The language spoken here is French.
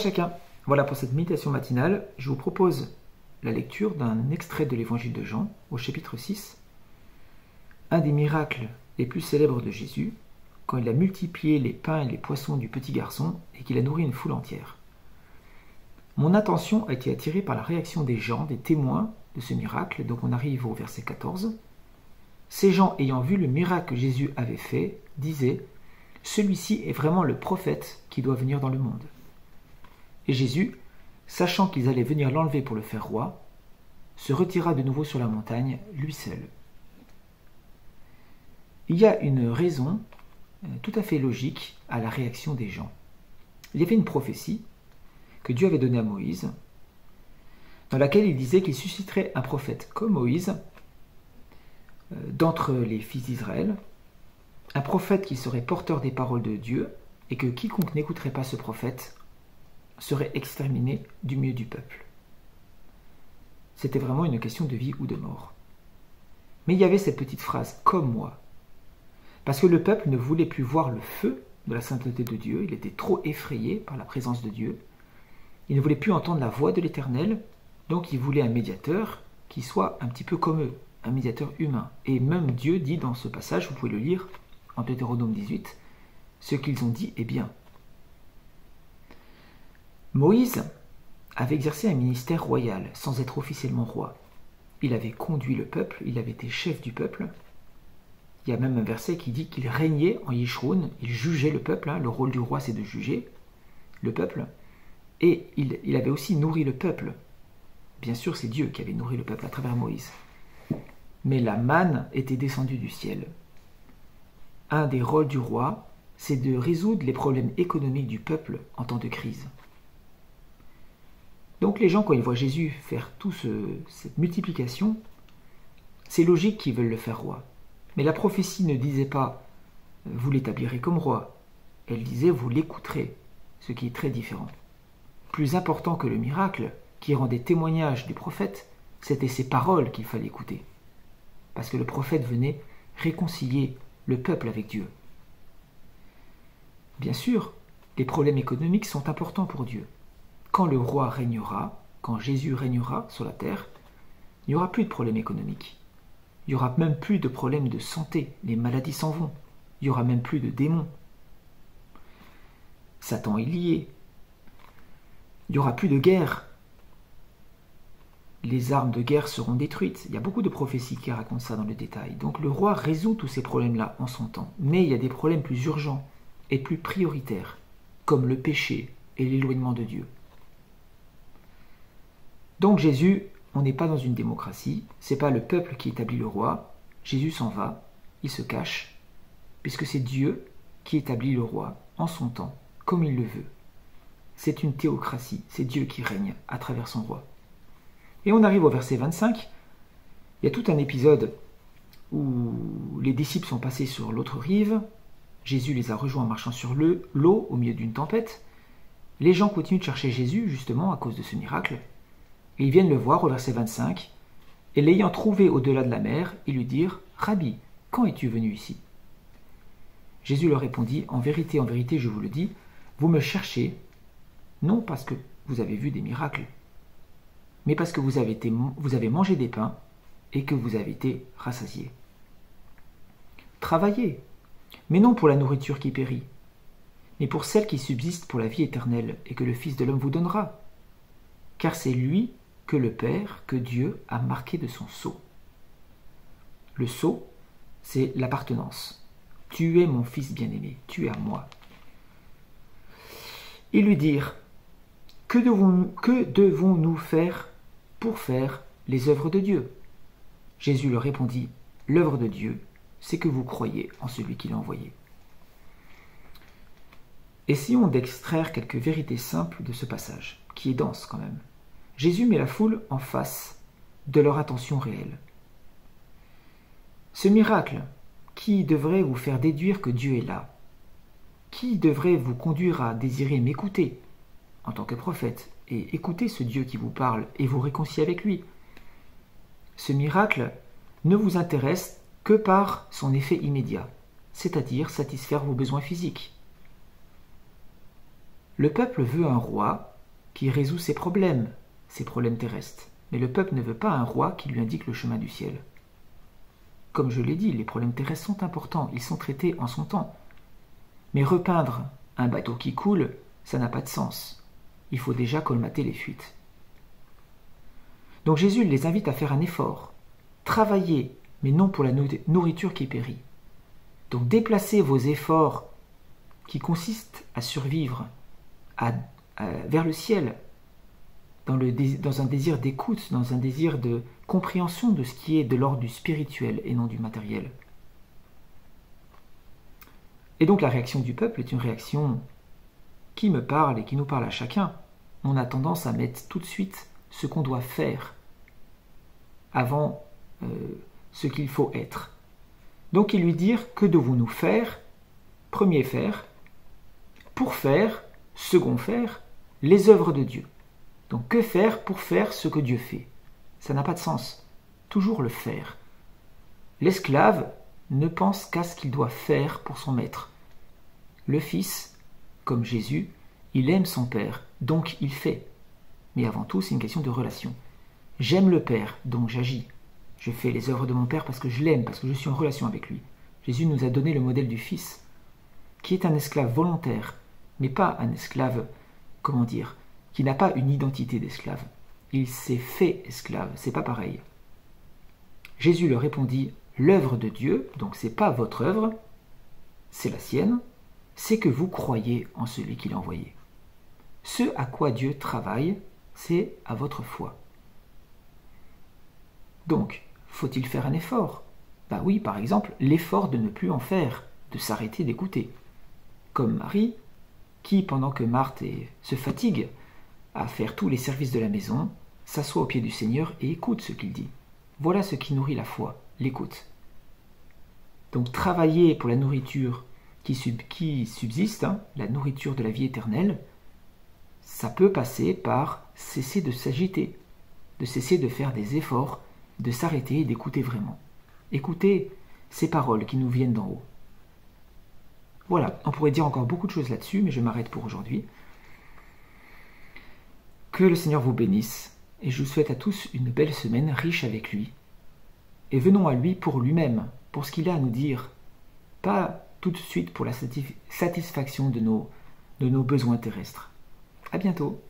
chacun. Voilà pour cette méditation matinale, je vous propose la lecture d'un extrait de l'évangile de Jean au chapitre 6, un des miracles les plus célèbres de Jésus, quand il a multiplié les pains et les poissons du petit garçon et qu'il a nourri une foule entière. Mon attention a été attirée par la réaction des gens, des témoins de ce miracle, donc on arrive au verset 14. Ces gens ayant vu le miracle que Jésus avait fait, disaient « Celui-ci est vraiment le prophète qui doit venir dans le monde ». Et Jésus, sachant qu'ils allaient venir l'enlever pour le faire roi, se retira de nouveau sur la montagne, lui seul. Il y a une raison tout à fait logique à la réaction des gens. Il y avait une prophétie que Dieu avait donnée à Moïse, dans laquelle il disait qu'il susciterait un prophète comme Moïse d'entre les fils d'Israël, un prophète qui serait porteur des paroles de Dieu, et que quiconque n'écouterait pas ce prophète serait exterminé du milieu du peuple. C'était vraiment une question de vie ou de mort. Mais il y avait cette petite phrase « comme moi », parce que le peuple ne voulait plus voir le feu de la sainteté de Dieu, il était trop effrayé par la présence de Dieu, il ne voulait plus entendre la voix de l'Éternel, donc il voulait un médiateur qui soit un petit peu comme eux, un médiateur humain. Et même Dieu dit dans ce passage, vous pouvez le lire en Deutéronome 18, « Ce qu'ils ont dit est bien ». Moïse avait exercé un ministère royal sans être officiellement roi. Il avait conduit le peuple, il avait été chef du peuple. Il y a même un verset qui dit qu'il régnait en Yeshurun, il jugeait le peuple, le rôle du roi c'est de juger le peuple, et il avait aussi nourri le peuple. Bien sûr c'est Dieu qui avait nourri le peuple à travers Moïse. Mais la manne était descendue du ciel. Un des rôles du roi, c'est de résoudre les problèmes économiques du peuple en temps de crise. Donc les gens, quand ils voient Jésus faire cette multiplication, c'est logique qu'ils veulent le faire roi. Mais la prophétie ne disait pas « vous l'établirez comme roi », elle disait « vous l'écouterez », ce qui est très différent. Plus important que le miracle, qui rendait témoignage du prophète, c'était ses paroles qu'il fallait écouter. Parce que le prophète venait réconcilier le peuple avec Dieu. Bien sûr, les problèmes économiques sont importants pour Dieu. Quand le roi régnera, quand Jésus régnera sur la terre, il n'y aura plus de problèmes économiques. Il n'y aura même plus de problèmes de santé. Les maladies s'en vont. Il n'y aura même plus de démons. Satan est lié. Il n'y aura plus de guerre. Les armes de guerre seront détruites. Il y a beaucoup de prophéties qui racontent ça dans le détail. Donc le roi résout tous ces problèmes-là en son temps. Mais il y a des problèmes plus urgents et plus prioritaires, comme le péché et l'éloignement de Dieu. Donc Jésus, on n'est pas dans une démocratie, c'est pas le peuple qui établit le roi, Jésus s'en va, il se cache, puisque c'est Dieu qui établit le roi en son temps, comme il le veut. C'est une théocratie, c'est Dieu qui règne à travers son roi. Et on arrive au verset 25, il y a tout un épisode où les disciples sont passés sur l'autre rive, Jésus les a rejoints en marchant sur l'eau au milieu d'une tempête, les gens continuent de chercher Jésus justement à cause de ce miracle, et ils viennent le voir au verset 25, et l'ayant trouvé au-delà de la mer, ils lui dirent « Rabbi, quand es-tu venu ici ?» Jésus leur répondit « en vérité, je vous le dis, vous me cherchez, non parce que vous avez vu des miracles, mais parce que vous avez mangé des pains et que vous avez été rassasiés. Travaillez, mais non pour la nourriture qui périt, mais pour celle qui subsiste pour la vie éternelle et que le Fils de l'homme vous donnera. Car c'est lui que le Père, que Dieu a marqué de son sceau. Le sceau, c'est l'appartenance. Tu es mon Fils bien-aimé, tu es à moi. Ils lui dirent, que devons-nous faire pour faire les œuvres de Dieu? Jésus leur répondit, l'œuvre de Dieu, c'est que vous croyez en celui qui l'a envoyé. Essayons d'extraire quelques vérités simples de ce passage, qui est dense quand même. Jésus met la foule en face de leur attention réelle. Ce miracle, qui devrait vous faire déduire que Dieu est là? Qui devrait vous conduire à désirer m'écouter en tant que prophète et écouter ce Dieu qui vous parle et vous réconcilier avec lui? Ce miracle ne vous intéresse que par son effet immédiat, c'est-à-dire satisfaire vos besoins physiques. Le peuple veut un roi qui résout ses problèmes terrestres. Mais le peuple ne veut pas un roi qui lui indique le chemin du ciel. Comme je l'ai dit, les problèmes terrestres sont importants, ils sont traités en son temps. Mais repeindre un bateau qui coule, ça n'a pas de sens. Il faut déjà colmater les fuites. Donc Jésus les invite à faire un effort. Travailler, mais non pour la nourriture qui périt. Donc déplacez vos efforts qui consistent à survivre vers le ciel, dans un désir d'écoute, dans un désir de compréhension de ce qui est de l'ordre du spirituel et non du matériel. Et donc la réaction du peuple est une réaction qui me parle et qui nous parle à chacun. On a tendance à mettre tout de suite ce qu'on doit faire avant ce qu'il faut être. Donc il lui dire, que devons-nous faire? Premier faire, pour faire, second faire, les œuvres de Dieu. Donc que faire pour faire ce que Dieu fait? Ça n'a pas de sens. Toujours le faire. L'esclave ne pense qu'à ce qu'il doit faire pour son maître. Le fils, comme Jésus, il aime son père, donc il fait. Mais avant tout, c'est une question de relation. J'aime le père, donc j'agis. Je fais les œuvres de mon père parce que je l'aime, parce que je suis en relation avec lui. Jésus nous a donné le modèle du fils, qui est un esclave volontaire, mais pas un esclave, qui n'a pas une identité d'esclave. Il s'est fait esclave, c'est pas pareil. Jésus leur répondit, l'œuvre de Dieu, donc c'est pas votre œuvre, c'est la sienne, c'est que vous croyez en celui qui l'a envoyé. Ce à quoi Dieu travaille, c'est à votre foi. Donc, faut-il faire un effort? Bah oui, par exemple, l'effort de ne plus en faire, de s'arrêter d'écouter. Comme Marie, qui, pendant que Marthe se fatigue à faire tous les services de la maison, s'assoit au pied du Seigneur et écoute ce qu'il dit. Voilà ce qui nourrit la foi, l'écoute. Donc travailler pour la nourriture qui subsiste, la nourriture de la vie éternelle, ça peut passer par cesser de s'agiter, de cesser de faire des efforts, de s'arrêter et d'écouter vraiment. Écoutez ces paroles qui nous viennent d'en haut. Voilà, on pourrait dire encore beaucoup de choses là-dessus, mais je m'arrête pour aujourd'hui. Que le Seigneur vous bénisse, et je vous souhaite à tous une belle semaine riche avec lui. Et venons à lui pour lui-même, pour ce qu'il a à nous dire, pas tout de suite pour la satisfaction de nos besoins terrestres. À bientôt.